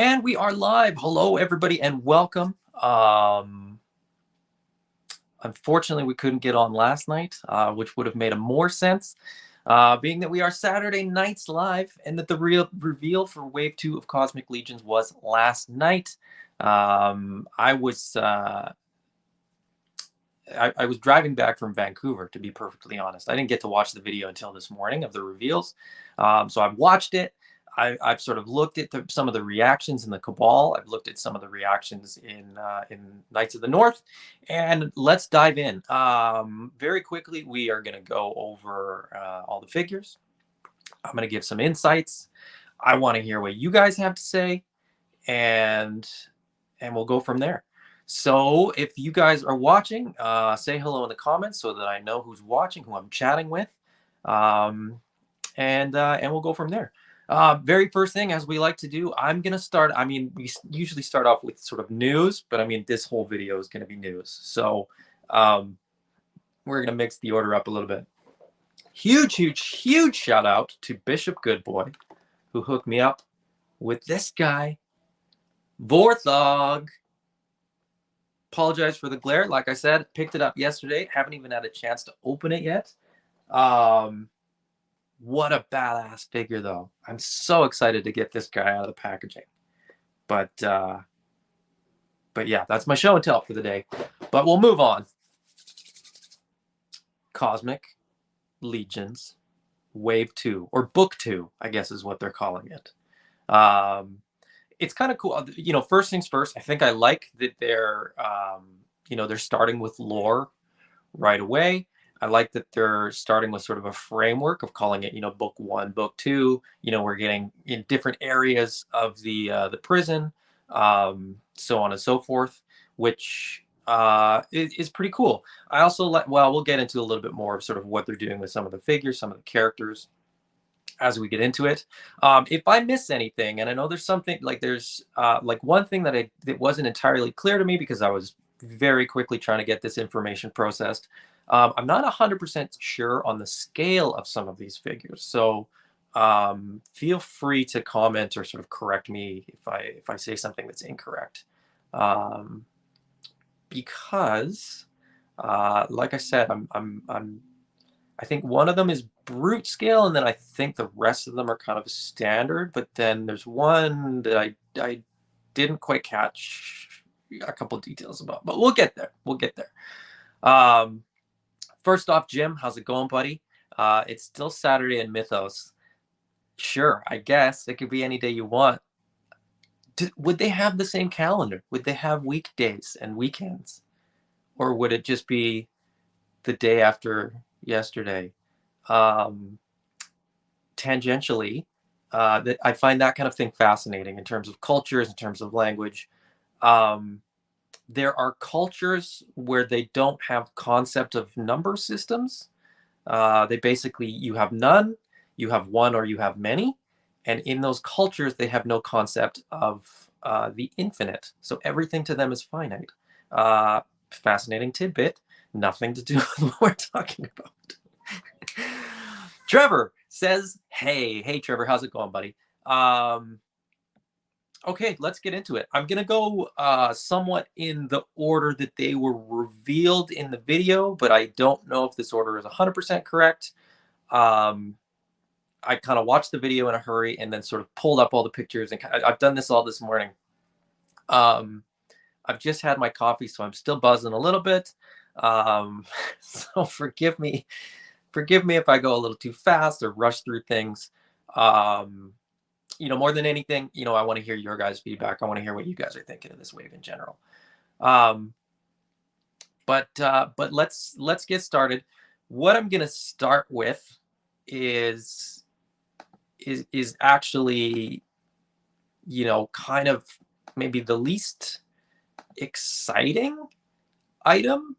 And we are live. Hello, everybody, and welcome. Unfortunately, we couldn't get on last night, which would have made more sense, being that we are Saturday nights live, and that the real reveal for Wave 2 of Cosmic Legions was last night. I was driving back from Vancouver, to be perfectly honest. I didn't get to watch the video until this morning of the reveals. So I've watched it. I've sort of looked at some of the reactions in the Cabal. I've looked at some of the reactions in Knights of the North, and let's dive in. Very quickly, we are going to go over all the figures. I'm going to give some insights. I want to hear what you guys have to say, and we'll go from there. So if you guys are watching, say hello in the comments so that I know who's watching, who I'm chatting with, and we'll go from there. Very first thing, as we like to do, I'm going to start. I mean, we usually start off with sort of news, but I mean, this whole video is going to be news. So we're going to mix the order up a little bit. Huge shout out to Bishop Goodboy, who hooked me up with this guy, Vorthog. Apologize for the glare. Like I said, picked it up yesterday. Haven't even had a chance to open it yet. What a badass figure, though. I'm so excited to get this guy out of the packaging. But yeah, that's my show and tell for the day. But we'll move on. Cosmic Legions Wave 2, or Book 2, I guess is what they're calling it. It's kind of cool. You know, first things first, I think I like that they're, they're starting with lore right away. I like that they're starting with sort of a framework of calling it, Book 1, Book 2. We're getting in different areas of the prison, so on and so forth, which is pretty cool. I also like, well, we'll get into a little bit more of sort of what they're doing with some of the figures, some of the characters, as we get into it. If I miss anything, and I know there's something like like one thing that wasn't entirely clear to me because I was very quickly trying to get this information processed. I'm not 100% sure on the scale of some of these figures, so feel free to comment or sort of correct me if I say something that's incorrect, because like I said, I think one of them is brute scale, and then I think the rest of them are kind of standard. But then there's one that I didn't quite catch a couple of details about. But we'll get there. We'll get there. First off, Jim, how's it going, buddy? It's still Saturday in Mythos. Sure, I guess it could be any day you want. Would they have the same calendar? Would they have weekdays and weekends? Or would it just be the day after yesterday? Tangentially, that I find that kind of thing fascinating in terms of cultures, in terms of language. There are cultures where they don't have concept of number systems. They basically, you have none, you have one, or you have many. And in those cultures, they have no concept of the infinite. So everything to them is finite. Fascinating tidbit. Nothing to do with what we're talking about. Trevor says, hey, Trevor, how's it going, buddy? Okay, let's get into it. I'm going to go somewhat in the order that they were revealed in the video, but I don't know if this order is 100% correct. I kind of watched the video in a hurry and then sort of pulled up all the pictures, and I've done this all this morning. I've just had my coffee, so I'm still buzzing a little bit. So forgive me if I go a little too fast or rush through things. More than anything, I want to hear your guys' feedback. I want to hear what you guys are thinking of this wave in general. But let's get started. What I'm going to start with is actually, kind of maybe the least exciting item,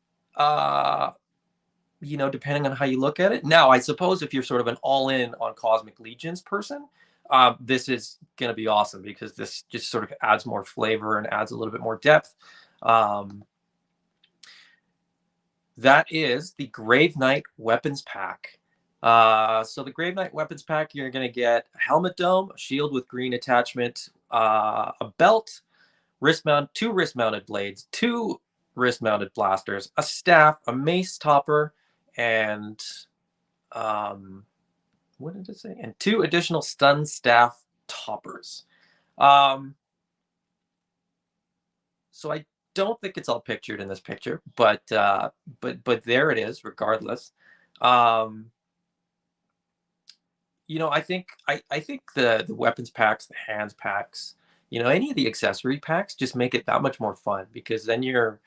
depending on how you look at it. Now, I suppose if you're sort of an all-in on Cosmic Legions person, this is going to be awesome because this just sort of adds more flavor and adds a little bit more depth. That is the Gravenight weapons pack. So the Gravenight weapons pack, you're going to get a helmet dome, a shield with green attachment, a belt, two wrist mounted blades, two wrist mounted blasters, a staff, a mace topper, and um, what did it say? And two additional stun staff toppers. Um, so I don't think it's all pictured in this picture, but there it is. Regardless, um, I think the weapons packs, the hands packs, any of the accessory packs just make it that much more fun because then you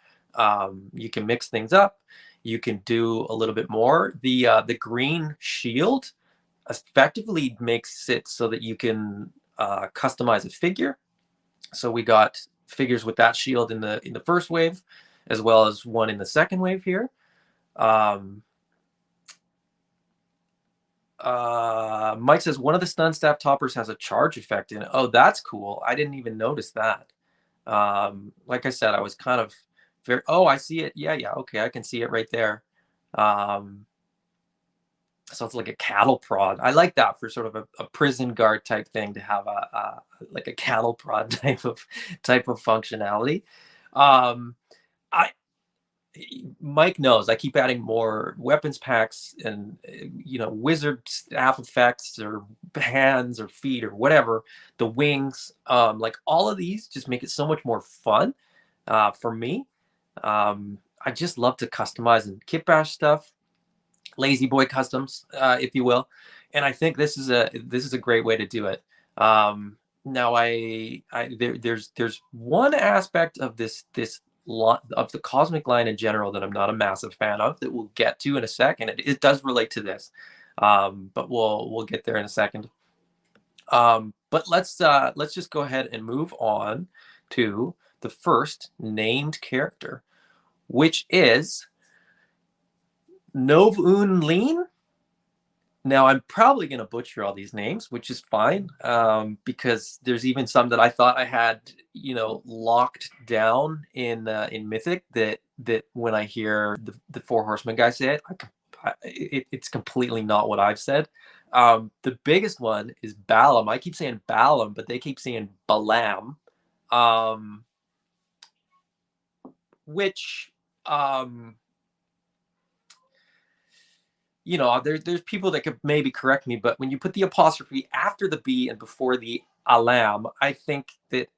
can mix things up. You can do a little bit more. The green shield effectively makes it so that you can customize a figure. So we got figures with that shield in the first wave, as well as one in the second wave here. Mike says one of the stun staff toppers has a charge effect in it. Oh, that's cool. I didn't even notice that. Like I said, I was kind of very. Oh, I see it. Yeah, yeah. Okay, I can see it right there. Um, so it's like a cattle prod. I like that for sort of a prison guard type thing to have like a cattle prod type of functionality. Um, I Mike knows I keep adding more weapons packs and wizard staff effects or hands or feet or whatever, the wings, like all of these just make it so much more fun for me. I just love to customize and kit bash stuff, lazy boy customs, if you will, and I think this is a great way to do it. Now there's one aspect of this lot of the cosmic line in general that I'm not a massive fan of that we'll get to in a second. It does relate to this, but we'll get there in a second. But let's just go ahead and move on to the first named character, which is Novun Lean. Now, I'm probably going to butcher all these names, which is fine, because there's even some that I thought I had, locked down in Mythic that when I hear the Four Horsemen guy say it's completely not what I've said. The biggest one is Balaam. I keep saying Balaam, but they keep saying Balaam, which there's people that could maybe correct me, but when you put the apostrophe after the B and before the alam, I think that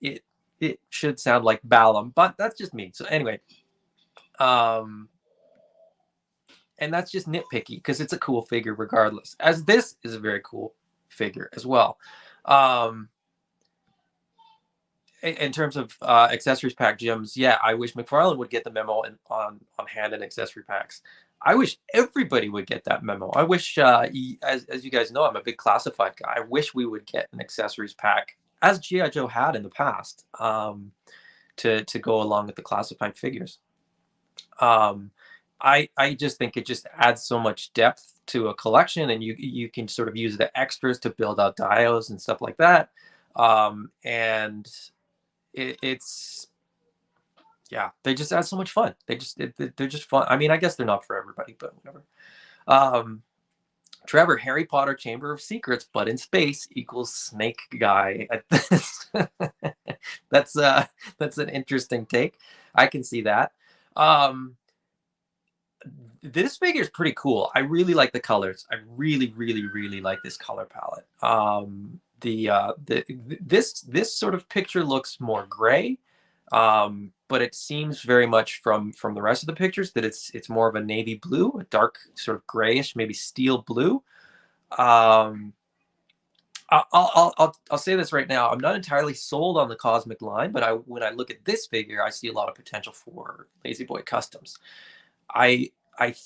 it should sound like Balaam, but that's just me. So anyway, and that's just nitpicky because it's a cool figure regardless, as this is a very cool figure as well. In terms of accessories pack gems, yeah, I wish McFarlane would get the memo on hand and accessory packs. I wish everybody would get that memo. I wish, as you guys know, I'm a big classified guy. I wish we would get an accessories pack, as G.I. Joe had in the past, to go along with the classified figures. I just think it just adds so much depth to a collection, and you can sort of use the extras to build out dios and stuff like that. And it's yeah, they just add so much fun. They're just fun. I mean, I guess they're not for everybody, but whatever. Trevor, Harry Potter Chamber of Secrets, but in space equals Snake Guy. That's an interesting take. I can see that. This figure is pretty cool. I really like the colors. I really, really, really like this color palette. This sort of picture looks more gray, but it seems very much from the rest of the pictures that it's more of a navy blue, a dark sort of grayish, maybe steel blue. I'll say this right now. I'm not entirely sold on the cosmic line, but when I look at this figure, I see a lot of potential for Lazy Boy customs. I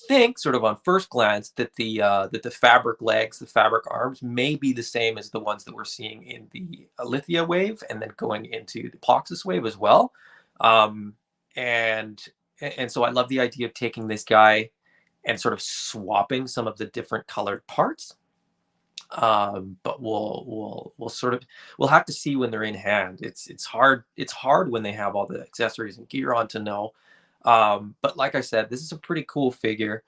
think, sort of on first glance, that the fabric legs, the fabric arms, may be the same as the ones that we're seeing in the Alithia wave, and then going into the Poxus wave as well. And so I love the idea of taking this guy and sort of swapping some of the different colored parts. But we'll have to see when they're in hand. It's hard when they have all the accessories and gear on to know. But like I said, this is a pretty cool figure.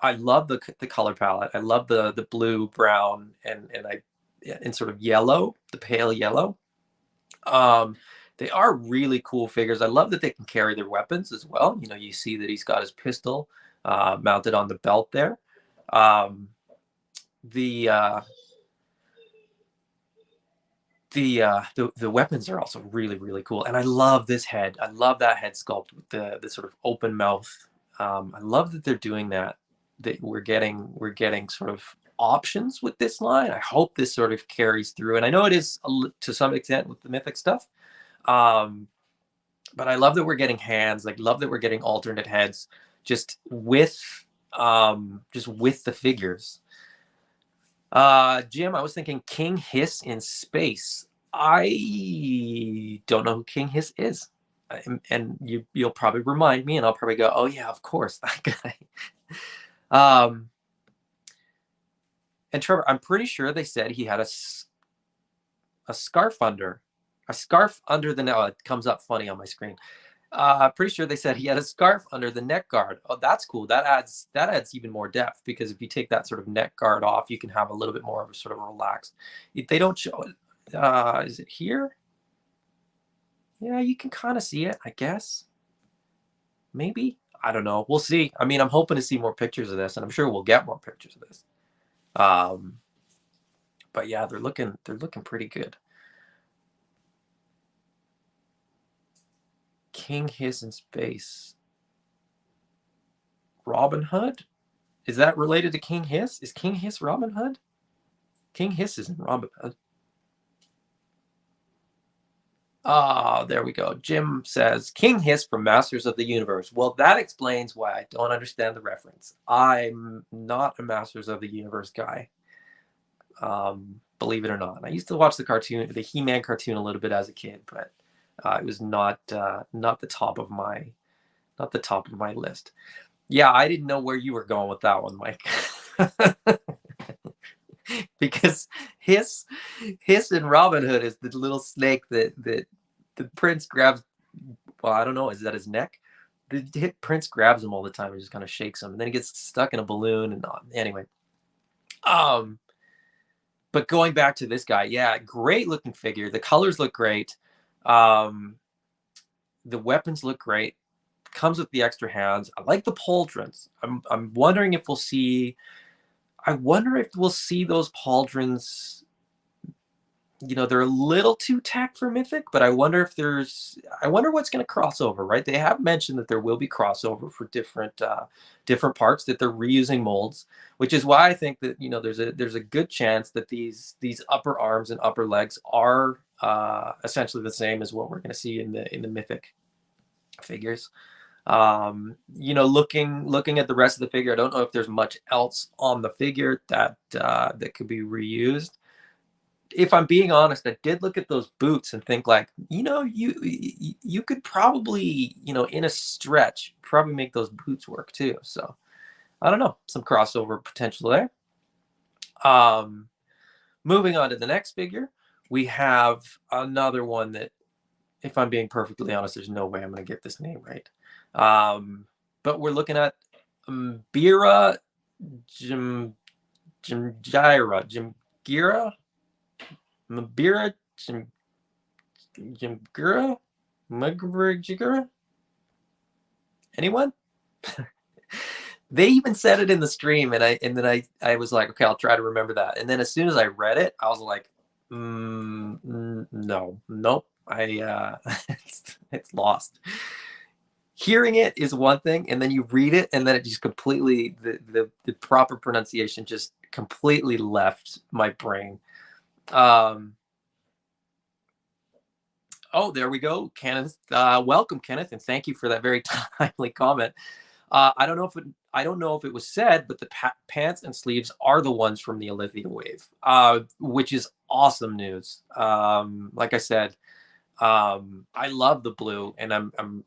I love the color palette. I love the blue, brown, and sort of yellow, the pale yellow. Um, they are really cool figures. I love that they can carry their weapons as well. You know, you see that he's got his pistol mounted on the belt there. Um, the uh, the weapons are also really really cool, and I love this head. I love that head sculpt with the sort of open mouth. I love that they're doing that. That we're getting sort of options with this line. I hope this sort of carries through, and I know it is to some extent with the mythic stuff. Um, but I love that we're getting hands. Like, love that we're getting alternate heads, just with the figures. Jim, I was thinking King Hiss in space. I don't know who King Hiss is. And you'll probably remind me, and I'll probably go, oh yeah, of course, that guy. um, and Trevor, I'm pretty sure they said he had a scarf under, the neck. Oh, it comes up funny on my screen. Pretty sure they said he had a scarf under the neck guard. Oh, that's cool. That adds even more depth, because if you take that sort of neck guard off, you can have a little bit more of a sort of relaxed. They don't show it. Is it here? Yeah, you can kind of see it, I guess. Maybe. I don't know. We'll see. I mean, I'm hoping to see more pictures of this, and I'm sure we'll get more pictures of this. But yeah, they're looking pretty good. King Hiss in space. Robin Hood? Is that related to King Hiss? Is King Hiss Robin Hood? King Hiss isn't Robin Hood. Ah, there we go. Jim says, King Hiss from Masters of the Universe. Well, that explains why I don't understand the reference. I'm not a Masters of the Universe guy. Believe it or not. I used to watch the He-Man cartoon a little bit as a kid, but it was not the top of my list. Yeah, I didn't know where you were going with that one, Mike. Because Hiss in Robin Hood is the little snake that the prince grabs. Well, I don't know. Is that his neck? The prince grabs him all the time and just kind of shakes him, and then he gets stuck in a balloon. And anyway, but going back to this guy, yeah, great looking figure. The colors look great. The weapons look great. Comes with the extra hands. I like the pauldrons. I'm wondering if we'll see. I wonder if we'll see those pauldrons. You know, they're a little too tack for Mythic, but I wonder what's going to cross over, right? They have mentioned that there will be crossover for different parts, that they're reusing molds, which is why I think that, you know, there's a good chance that these upper arms and upper legs are essentially the same as what we're going to see in the Mythic figures. You know, looking at the rest of the figure, I don't know if there's much else on the figure that could be reused. If I'm being honest, I did look at those boots and think, like, you know, you could probably, you know, in a stretch, probably make those boots work too. So I don't know, some crossover potential there. Moving on to the next figure, we have another one that, if I'm being perfectly honest, there's no way I'm going to get this name right. But we're looking at Mbira Jimgira. Mbira Jimgira? Mugrigira? Anyone? They even said it in the stream, and then I was like, okay, I'll try to remember that. And then as soon as I read it, I was like, no, nope. It's lost. Hearing it is one thing, and then you read it, and then it just completely, the proper pronunciation just completely left my brain. Oh, there we go, Kenneth. Welcome, Kenneth, and thank you for that very timely comment. I don't know if it was said, but the pants and sleeves are the ones from the Olivia wave, which is awesome news. Like I said, I love the blue, and I'm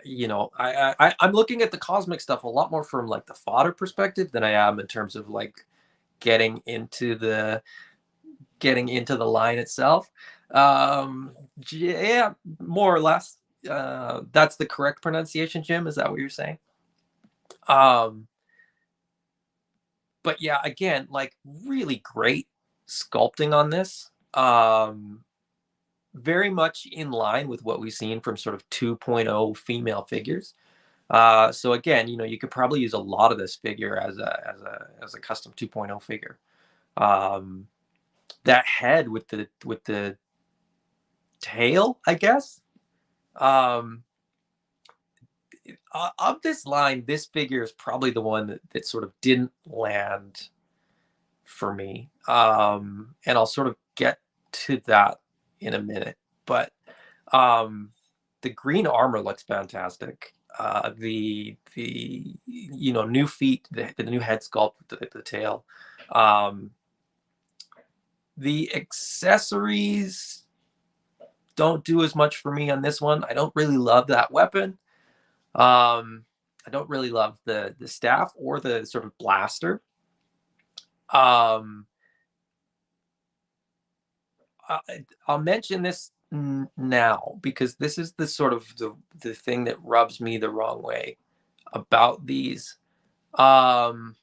you know, I'm looking at the cosmic stuff a lot more from like the fodder perspective than I am in terms of like getting into the line itself. Yeah, more or less. That's the correct pronunciation, Jim. Is that what you're saying? Um, but yeah, again, like really great sculpting on this. Very much in line with what we've seen from sort of 2.0 female figures. So again, you could probably use a lot of this figure as a custom 2.0 figure. Um, that head with the tail, I guess. Um, of this line, this figure is probably the one that sort of didn't land for me. And I'll sort of get to that in a minute. But um, the green armor looks fantastic. The new feet, the new head sculpt, the tail. Um, the accessories don't do as much for me on this one. I don't really love that weapon. I don't really love the staff or the sort of blaster. Um, I'll mention this now because this is the sort of the thing that rubs me the wrong way about these. Um,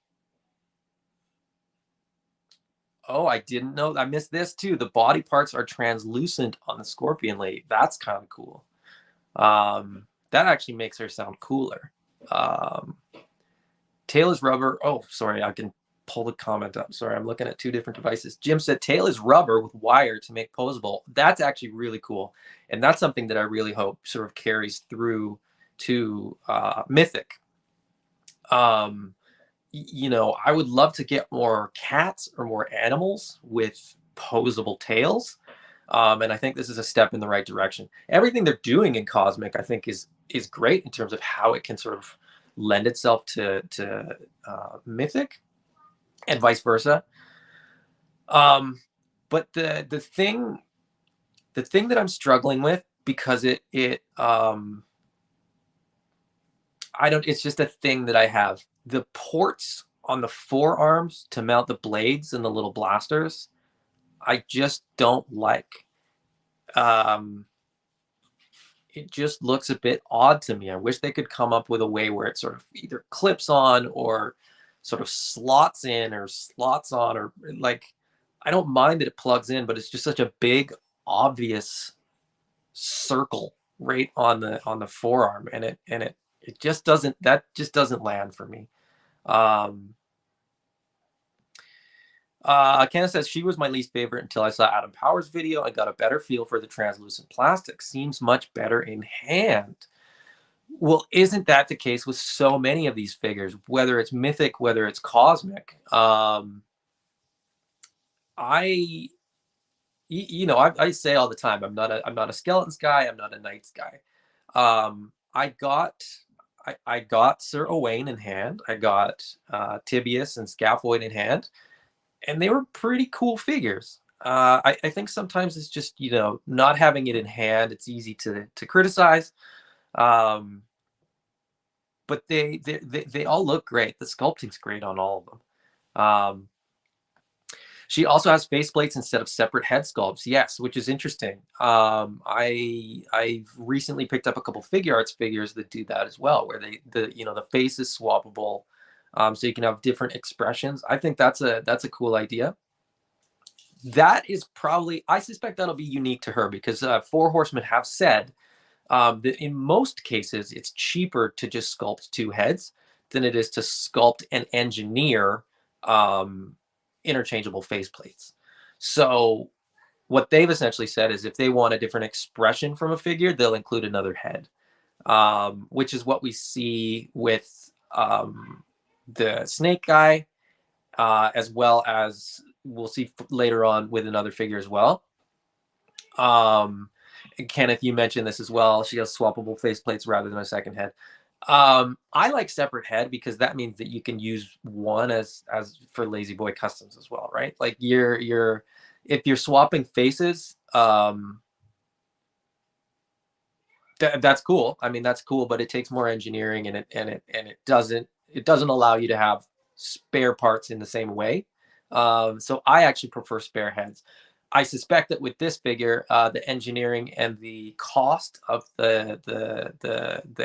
oh, I didn't know. I missed this too. The body parts are translucent on the Scorpion Lady. That's kind of cool. That actually makes her sound cooler. Um, tail is rubber. Oh, sorry, I can pull the comment up. Sorry, I'm looking at two different devices. Jim said tail is rubber with wire to make posable. That's actually really cool, and that's something that I really hope sort of carries through to Mythic. I would love to get more cats or more animals with posable tails. And I think this is a step in the right direction. Everything they're doing in Cosmic, I think, is great in terms of how it can sort of lend itself to Mythic and vice versa. But the thing that I'm struggling with because I don't it's just a thing that I have. The ports on the forearms to mount the blades and the little blasters, I just don't like. Um, it just looks a bit odd to me. I wish they could come up with a way where it sort of either clips on or sort of slots in or slots on or like I don't mind that it plugs in, but it's just such a big obvious circle right on the forearm and it just doesn't land for me. Um Candace says she was my least favorite until I saw Adam Power's video. I got a better feel for the translucent plastic. Seems much better in hand. Well, isn't that the case with so many of these figures, whether it's Mythic, whether it's Cosmic? I, I say all the time, I'm not a Skeletons guy. I'm not a Knights guy. I got Sir Owain in hand. I got Tibius and Scaphoid in hand, and they were pretty cool figures. I think sometimes it's just not having it in hand. It's easy to criticize, um, but they all look great. The sculpting's great on all of them. She also has faceplates instead of separate head sculpts. Yes, which is interesting. I've recently picked up a couple figure arts figures that do that as well, where the face is swappable, so you can have different expressions. I think that's a cool idea. That is probably, I suspect that'll be unique to her because Four Horsemen have said that in most cases it's cheaper to just sculpt two heads than it is to sculpt and engineer um, interchangeable faceplates. So what they've essentially said is if they want a different expression from a figure, they'll include another head, which is what we see with the snake guy, as well as we'll see later on with another figure as well. Kenneth, you mentioned this as well. She has swappable faceplates rather than a second head. I like separate head because that means that you can use one as for Lazy Boy customs as well, right? Like if you're swapping faces, that's cool. I mean, that's cool, but it takes more engineering and it doesn't allow you to have spare parts in the same way. So I actually prefer spare heads. I suspect that with this figure, the engineering and the cost of the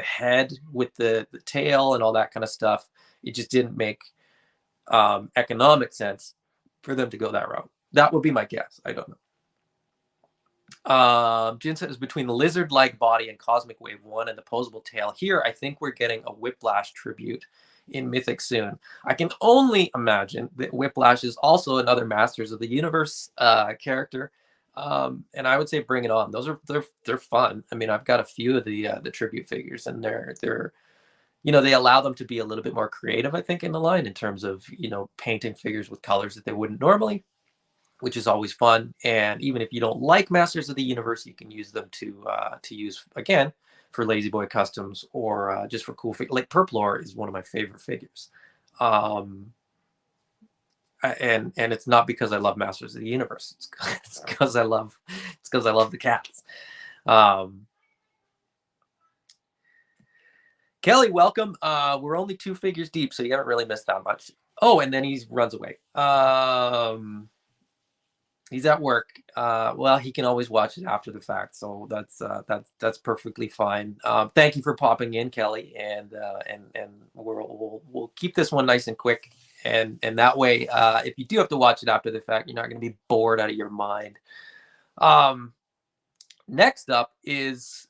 head with the tail and all that kind of stuff, it just didn't make economic sense for them to go that route. That would be my guess. I don't know. Jin says between the lizard-like body and Cosmic Wave 1 and the posable tail. Here, I think we're getting a Whiplash tribute in Mythic soon. I can only imagine that Whiplash is also another Masters of the Universe character. And I would say bring it on. Those are they're fun. I mean, I've got a few of the tribute figures, and they're they allow them to be a little bit more creative, I think, in the line in terms of painting figures with colors that they wouldn't normally, which is always fun. And even if you don't like Masters of the Universe, you can use them to use again for Lazy Boy customs or just for cool figures. Like Purplore is one of my favorite figures, and it's not because I love Masters of the Universe. It's because I love the cats. Kelly, welcome. We're only 2 figures deep, so you haven't really missed that much. Oh, and then he runs away. He's at work. Well, he can always watch it after the fact, so that's perfectly fine. Thank you for popping in, Kelly, and we'll keep this one nice and quick, and that way, if you do have to watch it after the fact, you're not going to be bored out of your mind. Next up is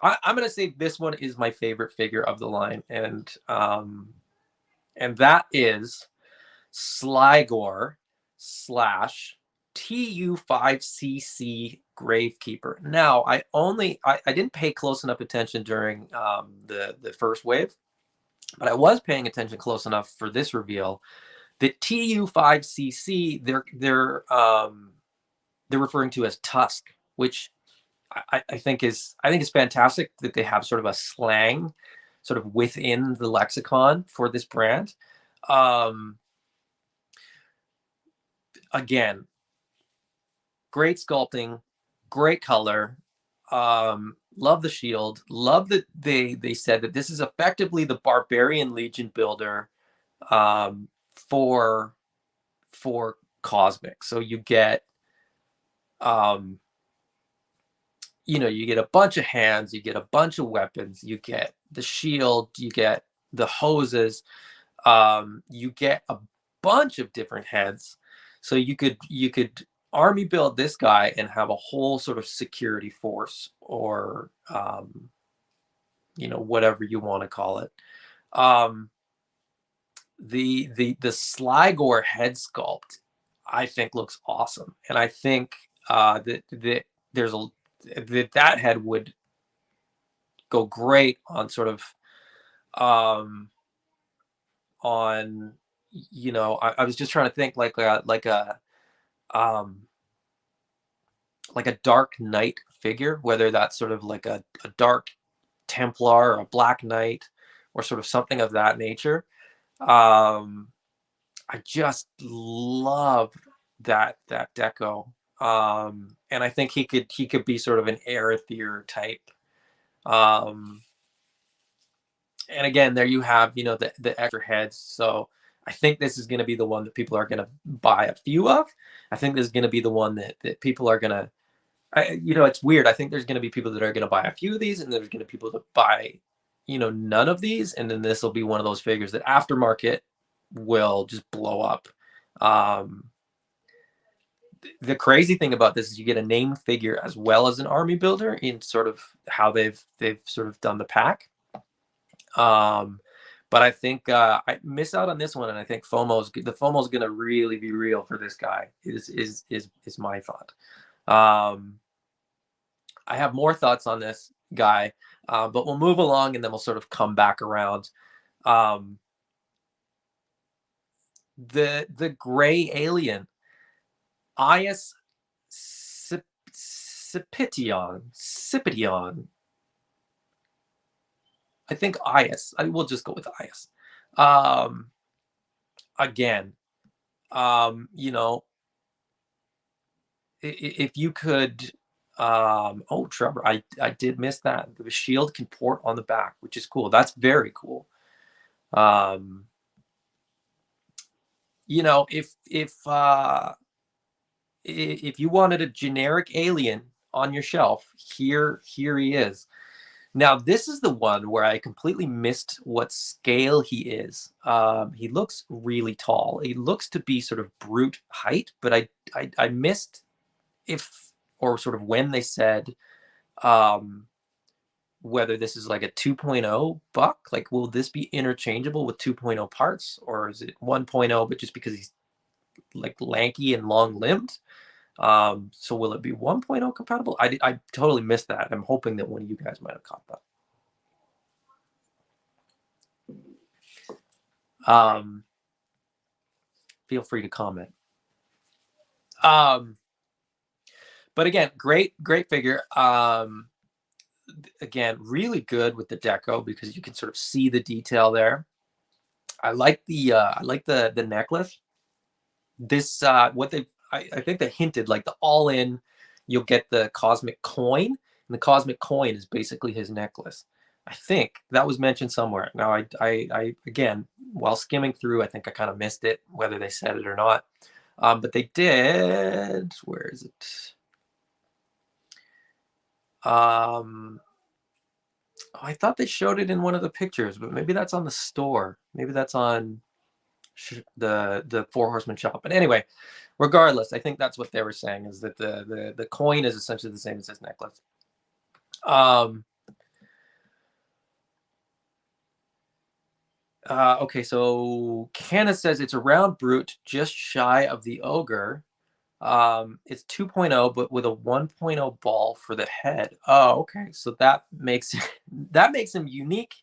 I'm going to say this one is my favorite figure of the line, and that is Sligor / TU5CC Gravekeeper. Now, I didn't pay close enough attention during the first wave, but I was paying attention close enough for this reveal that TU5CC they're referring to as Tusk, which I think is fantastic that they have sort of a slang sort of within the lexicon for this brand. Again, great sculpting, great color. Love the shield. Love that they said that this is effectively the Barbarian Legion builder for Cosmic. So you get you get a bunch of hands, you get a bunch of weapons, you get the shield, you get the hoses, you get a bunch of different heads. So you could army build this guy and have a whole sort of security force, or whatever you want to call it. The Sligor head sculpt, I think, looks awesome, and I think that there's that head would go great on sort of on I was just trying to think like a Dark Knight figure, whether that's sort of like a Dark Templar or a Black Knight or sort of something of that nature. I just love that deco. And I think he could be sort of an Arethyr type. And again, there you have, the extra heads. So I think this is going to be the one that people are going to buy a few of. I think this is going to be the one that people are going to, it's weird. I think there's going to be people that are going to buy a few of these, and there's going to be people that buy, none of these. And then this will be one of those figures that aftermarket will just blow up. The crazy thing about this is you get a named figure as well as an army builder in sort of how they've sort of done the pack. But I think I miss out on this one, and I think the FOMO is going to really be real for this guy. Is my thought. I have more thoughts on this guy, but we'll move along and then we'll sort of come back around. The gray alien, Ias Scipition. I think Ias. I will just go with Ias. Again, if you could, Trevor, I did miss that. The shield can port on the back, which is cool. That's very cool. If if you wanted a generic alien on your shelf, here he is. Now, this is the one where I completely missed what scale he is. He looks really tall. He looks to be sort of brute height, but I missed if, or sort of when they said um, whether this is like a 2.0 buck. Like, will this be interchangeable with 2.0 parts, or is it 1.0, but just because he's like lanky and long limbed? So will it be 1.0 compatible? I totally missed that. I'm hoping that one of you guys might have caught that. Feel free to comment. Um, but again, great figure. Again, really good with the deco because you can sort of see the detail there. I like the necklace. This what they I think they hinted like the all in. You'll get the cosmic coin, and the cosmic coin is basically his necklace. I think that was mentioned somewhere. Now, I again, while skimming through, I think I kind of missed it, whether they said it or not. But they did. Where is it? Oh, I thought they showed it in one of the pictures, but maybe that's on the store. Maybe that's on the Four Horsemen shop. But anyway, regardless, I think that's what they were saying, is that the coin is essentially the same as his necklace. Okay, so Kenneth says it's a round brute, just shy of the ogre. It's 2.0, but with a 1.0 ball for the head. Oh, okay. So that makes that makes him unique.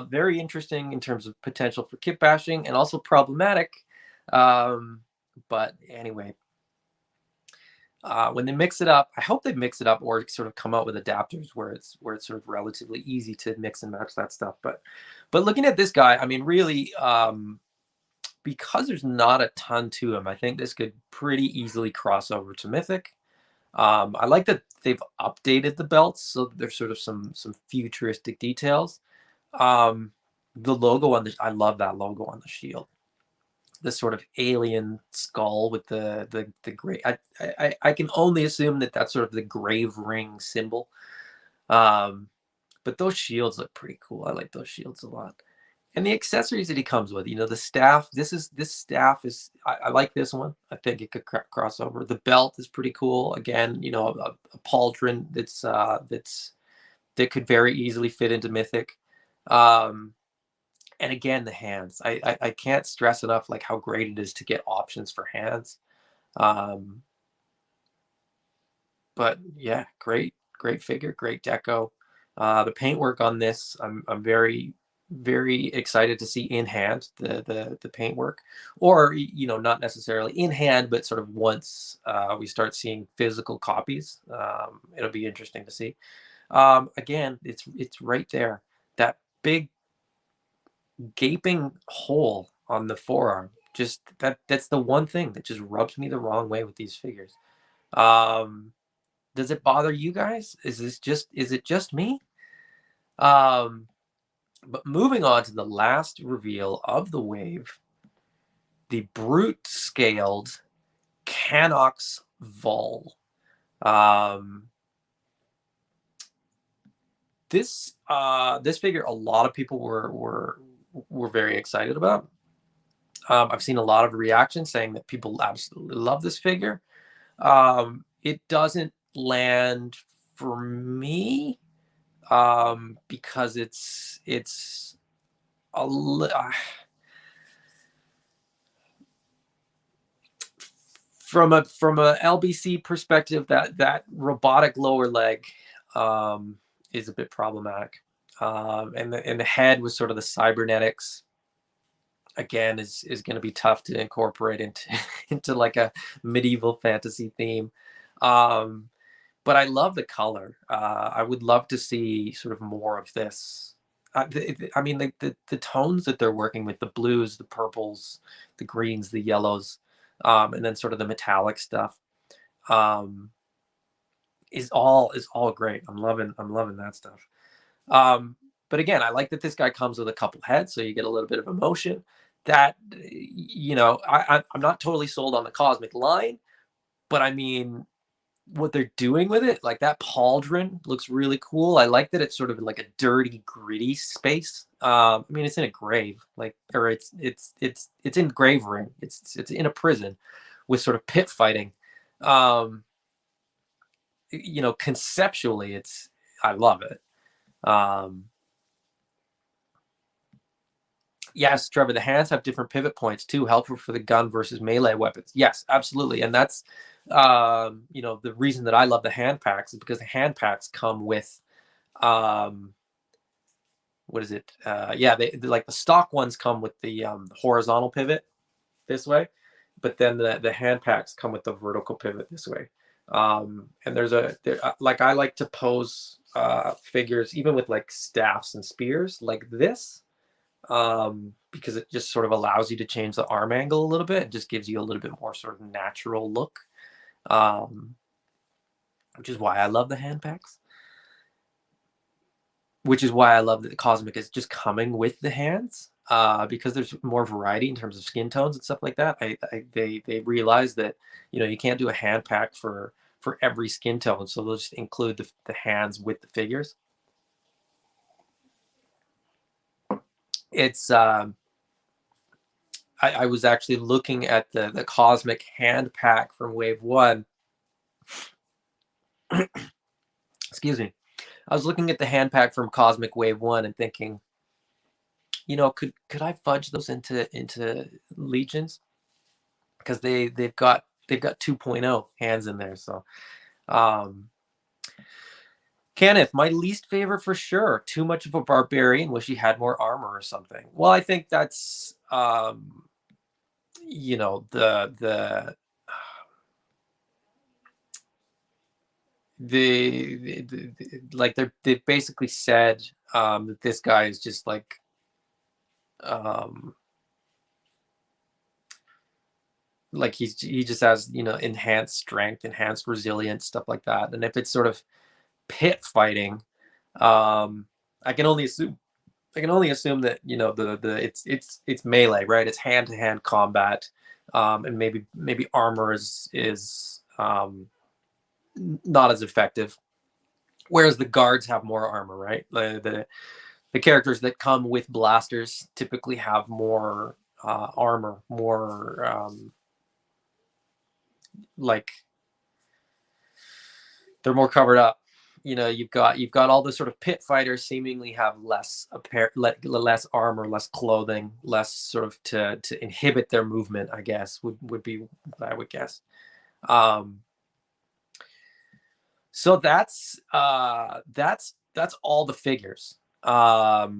Very interesting in terms of potential for kit bashing, and also problematic. But anyway, when they mix it up, I hope they mix it up or sort of come out with adapters where it's sort of relatively easy to mix and match that stuff. But looking at this guy, I mean, really, because there's not a ton to him, I think this could pretty easily cross over to Mythic. I like that they've updated the belts, so there's sort of some futuristic details. The logo on the, I love that logo on the shield. This sort of alien skull with the gray. I can only assume that that's sort of the grave ring symbol. But those shields look pretty cool. I like those shields a lot. And the accessories that he comes with, the staff. This staff is, I like this one. I think it could cross over. The belt is pretty cool. Again, a pauldron that could very easily fit into Mythic. And again, the hands. I can't stress enough like how great it is to get options for hands. But yeah, great figure, great deco. The paintwork on this, I'm very excited to see in hand, the paintwork, or not necessarily in hand, but sort of once we start seeing physical copies, it'll be interesting to see. Again, it's right there, that big gaping hole on the forearm. Just that's the one thing that just rubs me the wrong way with these figures. Does it bother you guys? Is it just me? But moving on to the last reveal of the wave, the brute scaled Canox Vol. This figure, a lot of people were very excited about. I've seen a lot of reactions saying that people absolutely love this figure. It doesn't land for me because it's a from a LBC perspective, that robotic lower leg is a bit problematic, and the head was sort of the cybernetics. Again, is going to be tough to incorporate into into like a medieval fantasy theme. But I love the color. I would love to see sort of more of this. I mean, the tones that they're working with, the blues, the purples, the greens, the yellows, and then sort of the metallic stuff, is all great. I'm loving that stuff. But again, I like that this guy comes with a couple heads, so you get a little bit of emotion. That I'm not totally sold on the cosmic line, but I mean, what they're doing with it, like that pauldron looks really cool. I like that it's sort of like a dirty, gritty space. I mean, it's in a grave, like, or it's in gravering. It's in a prison with sort of pit fighting. Um, you know, conceptually, I love it. Um, yes, Trevor, the hands have different pivot points too, helpful for the gun versus melee weapons. Yes, absolutely, and that's you know, the reason that I love the hand packs is because the hand packs come with um, what is it? Yeah, they like the stock ones come with the horizontal pivot this way, but then the hand packs come with the vertical pivot this way. And like I like to pose figures even with like staffs and spears like this, because it just sort of allows you to change the arm angle a little bit. It just gives you a little bit more sort of natural look, um, which is why I love the hand packs. Which is why I love that the Cosmic is just coming with the hands, because there's more variety in terms of skin tones and stuff like that. They realize that, you know, you can't do a hand pack for every skin tone, so they'll just include the hands with the figures. It's I was actually looking at the Cosmic hand pack from Wave One. Excuse me. I was looking at the hand pack from Cosmic Wave One and thinking, you know, could I fudge those into Legions? Because they've got 2.0 hands in there. So um Kenneth, my least favorite for sure. Too much of a barbarian. Wish he had more armor or something. Well, I think that's you know, like they basically said that this guy is just like um he just has, you know, enhanced strength, enhanced resilience, stuff like that. And if it's sort of pit fighting, um I can only assume that, you know, the it's melee, right? It's hand to hand combat, and maybe armor is not as effective. Whereas the guards have more armor, right? The characters that come with blasters typically have more armor, more like they're more covered up. You know, you've got all the sort of pit fighters seemingly have less armor, less clothing, less sort of to inhibit their movement, I guess would be what I would guess. Um, so that's all the figures. What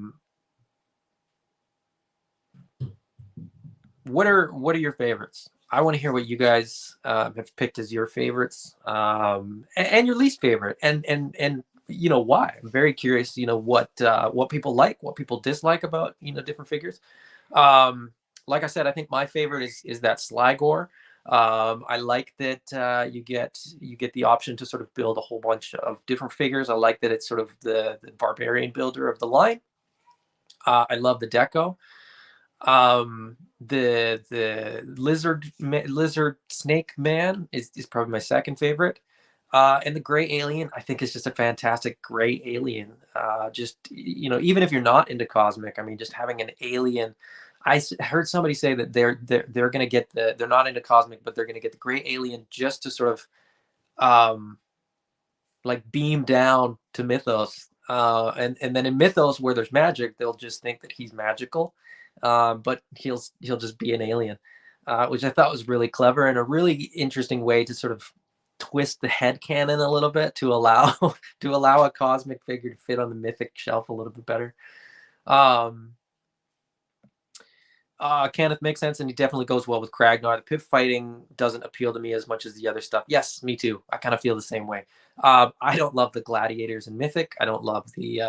are your favorites? I want to hear what you guys have picked as your favorites, and your least favorite, and you know why. I'm very curious. You know what people like, what people dislike about, you know, different figures. Um, like I said, I think my favorite is that Sligor. I like that you get the option to sort of build a whole bunch of different figures. I like that it's sort of the barbarian builder of the line. I love the deco. The lizard snake man is probably my second favorite. And the gray alien, I think, is just a fantastic gray alien. Just, you know, even if you're not into cosmic, I mean, just having an alien. Heard somebody say that they're going to get they're not into cosmic, but they're going to get the gray alien just to sort of um like beam down to Mythos. And then in Mythos, where there's magic, they'll just think that he's magical, but he'll just be an alien, which I thought was really clever and a really interesting way to sort of twist the head canon a little bit to allow to allow a cosmic figure to fit on the mythic shelf a little bit better. Um, Kenneth makes sense, and he definitely goes well with Kragnar. The pit fighting doesn't appeal to me as much as the other stuff. Yes, me too. I kind of feel the same way. I don't love the gladiators in Mythic. I don't love the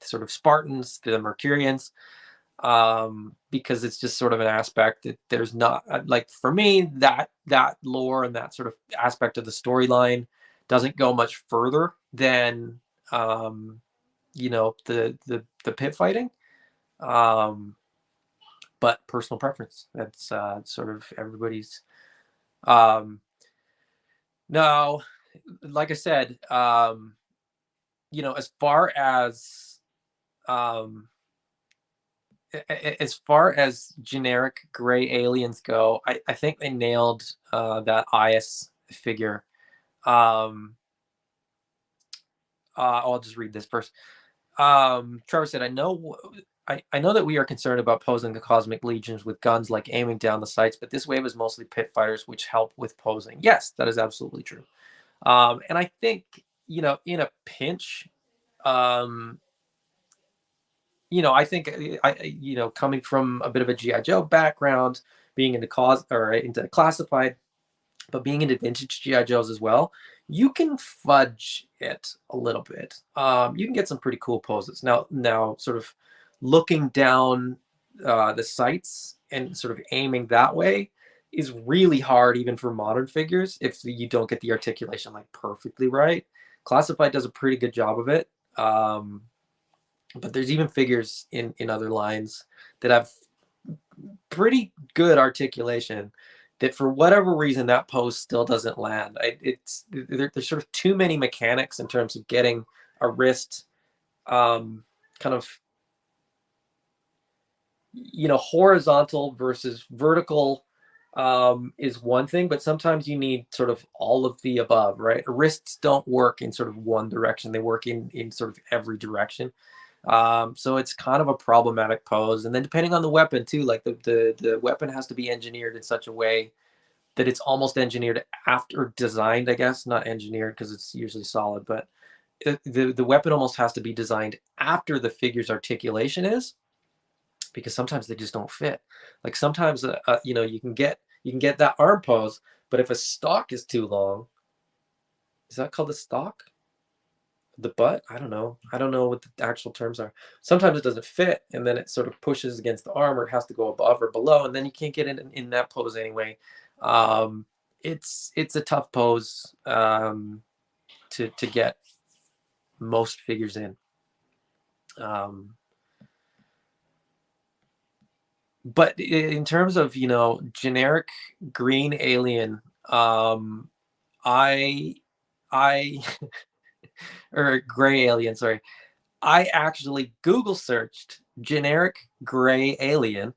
sort of Spartans, the Mercurians, because it's just sort of an aspect that there's not like for me that lore and that sort of aspect of the storyline doesn't go much further than you know, the pit fighting. Um, but personal preference. That's sort of everybody's Um, no, like I said, as far as um, as far as generic gray aliens go, I think they nailed that IS figure. Um, I'll just read this first. Trevor said, I know that we are concerned about posing the cosmic legions with guns like aiming down the sights, but this wave is mostly pit fighters, which help with posing. Yes, that is absolutely true. And I think, in a pinch, um, I think coming from a bit of a GI Joe background, being into into classified, but being into vintage GI Joes as well, you can fudge it a little bit. You can get some pretty cool poses. Now, sort of looking down the sights and sort of aiming that way is really hard, even for modern figures, if you don't get the articulation like perfectly right. Classified does a pretty good job of it. But there's even figures in other lines that have pretty good articulation that for whatever reason that pose still doesn't land. There's sort of too many mechanics in terms of getting a wrist kind of horizontal versus vertical is one thing, but sometimes you need sort of all of the above, right? Wrists don't work in sort of one direction; they work in sort of every direction. So it's kind of a problematic pose. And then depending on the weapon too, like the weapon has to be engineered in such a way that it's almost engineered after designed, I guess, not engineered because it's usually solid, but the weapon almost has to be designed after the figure's articulation is, because sometimes they just don't fit. Like sometimes, you can get that arm pose, but if a stock is too long, is that called a stock? The butt? I don't know what the actual terms are. Sometimes it doesn't fit, and then it sort of pushes against the arm, or it has to go above or below, and then you can't get in that pose anyway. um it's a tough pose to get most figures in. um but in terms of generic green alien, I I or gray alien, sorry, I actually Google searched generic gray alien,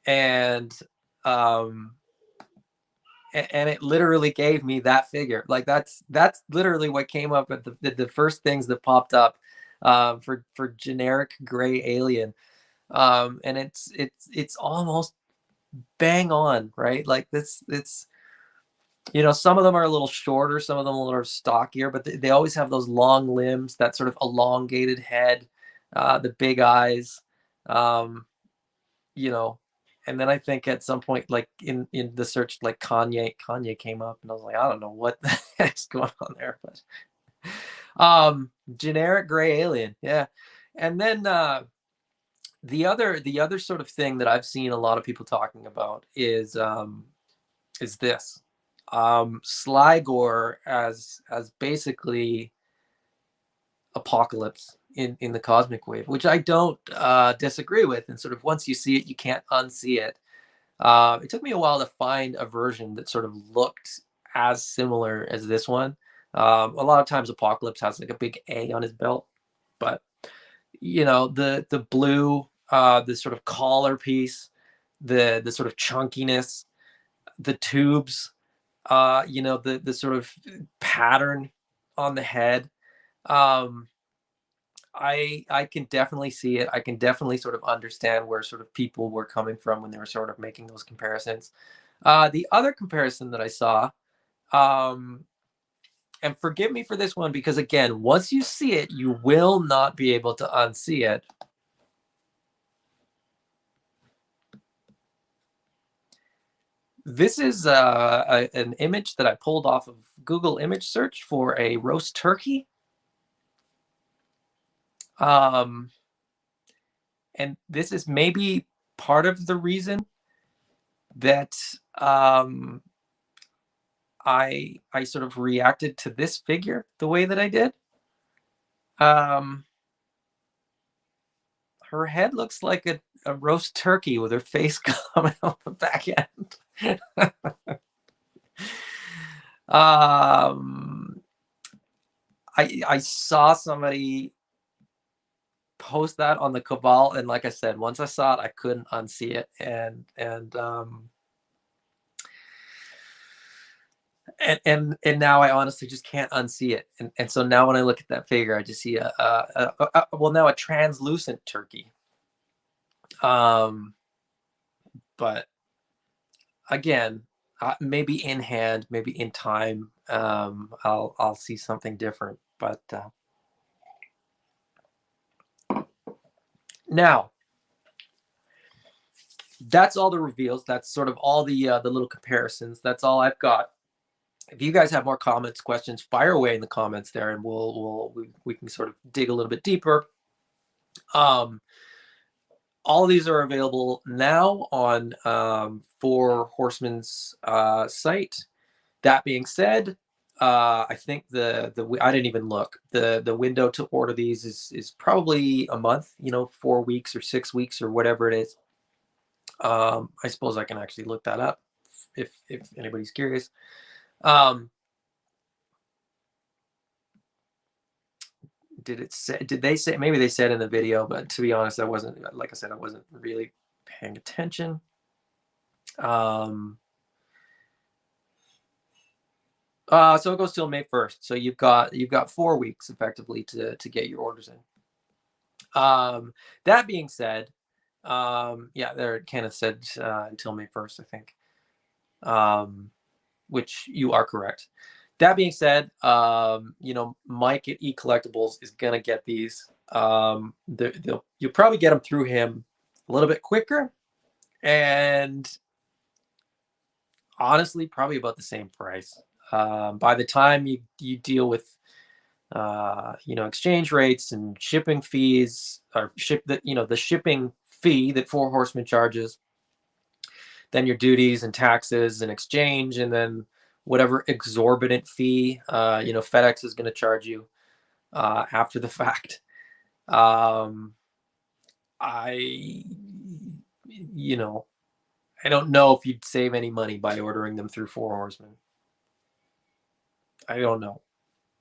and um and it literally gave me that figure. Like that's literally what came up at the first things that popped up for generic gray alien. And it's almost bang on, right? Like this it's some of them are a little shorter, some of them a little stockier, but they always have those long limbs, that sort of elongated head, the big eyes, um, you know. And then I think at some point, like in the search, like Kanye came up, and I was like, I don't know what the heck's going on there, but generic gray alien, yeah. And then the other sort of thing that I've seen a lot of people talking about is this. Sligor as basically Apocalypse in the cosmic wave, which I don't disagree with. And sort of once you see it, you can't unsee it. It took me a while to find a version that sort of looked as similar as this one. A lot of times Apocalypse has like a big A on his belt, but the blue, the sort of collar piece, the sort of chunkiness, the tubes, the sort of pattern on the head. Um, I can definitely see it. I can definitely sort of understand where sort of people were coming from when they were sort of making those comparisons. The other comparison that I saw, um, and forgive me for this one because again, once you see it, you will not be able to unsee it. This is an image that I pulled off of Google image search for a roast turkey. Um, and this is maybe part of the reason that um, I sort of reacted to this figure the way that I did. Um, her head looks like a roast turkey with her face coming out the back end. Um, I saw somebody post that on the Cabal, and like I said, once I saw it, I couldn't unsee it, and now I honestly just can't unsee it. And so now when I look at that figure, I just see well, now a translucent turkey. But again, maybe in hand, maybe in time, I'll see something different. But now that's all the reveals. That's sort of all the little comparisons. That's all I've got. If you guys have more comments, questions, fire away in the comments there, and we can sort of dig a little bit deeper. All of these are available now on Four Horsemen's site. That being said, I think I didn't even look. The window to order these is probably a month, 4 weeks or 6 weeks or whatever it is. I suppose I can actually look that up if anybody's curious. Did they say, maybe they said in the video, but to be honest, like I said, I wasn't really paying attention. So it goes till May 1st. So you've got 4 weeks effectively to get your orders in. That being said, yeah, there Kenneth said until May 1st, I think, which you are correct. That being said, Mike at eCollectibles is gonna get these. You'll probably get them through him a little bit quicker, and honestly, probably about the same price. By the time you deal with exchange rates and shipping fees, or the shipping fee that Four Horsemen charges, then your duties and taxes and exchange, and then whatever exorbitant fee FedEx is going to charge you after the fact. I I don't know if you'd save any money by ordering them through Four Horsemen. I don't know.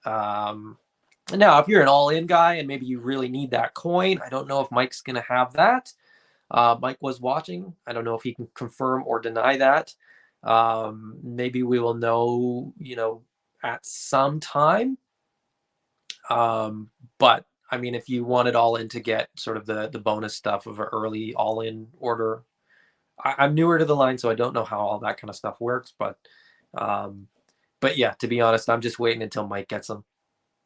Now, if you're an all-in guy and maybe you really need that coin, I don't know if Mike's going to have that. Mike was watching. I don't know if he can confirm or deny that. Maybe we will know, at some time. But I mean, if you wanted all in to get sort of the bonus stuff of an early all-in order, I'm newer to the line, so I don't know how all that kind of stuff works. But yeah, to be honest, I'm just waiting until Mike gets them,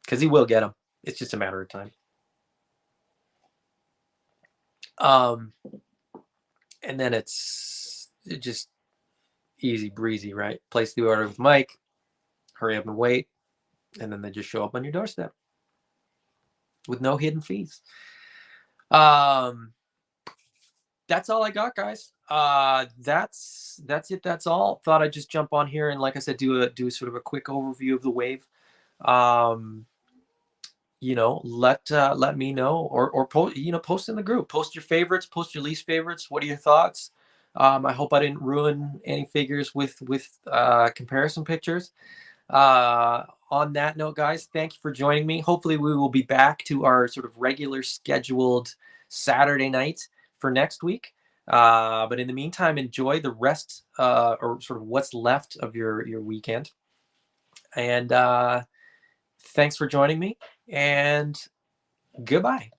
because he will get them. It's just a matter of time. And then it's just easy breezy, right? Place the order with Mike, hurry up and wait, and then they just show up on your doorstep with no hidden fees. That's all I got, guys. That's it. That's all. Thought I'd just jump on here and, like I said, do sort of a quick overview of the wave. Let me know, or post in the group. Post your favorites. Post your least favorites. What are your thoughts? I hope I didn't ruin any figures with comparison pictures. On that note, guys, thank you for joining me. Hopefully we will be back to our sort of regular scheduled Saturday night for next week. But in the meantime, enjoy the rest or sort of what's left of your weekend. And thanks for joining me, and goodbye.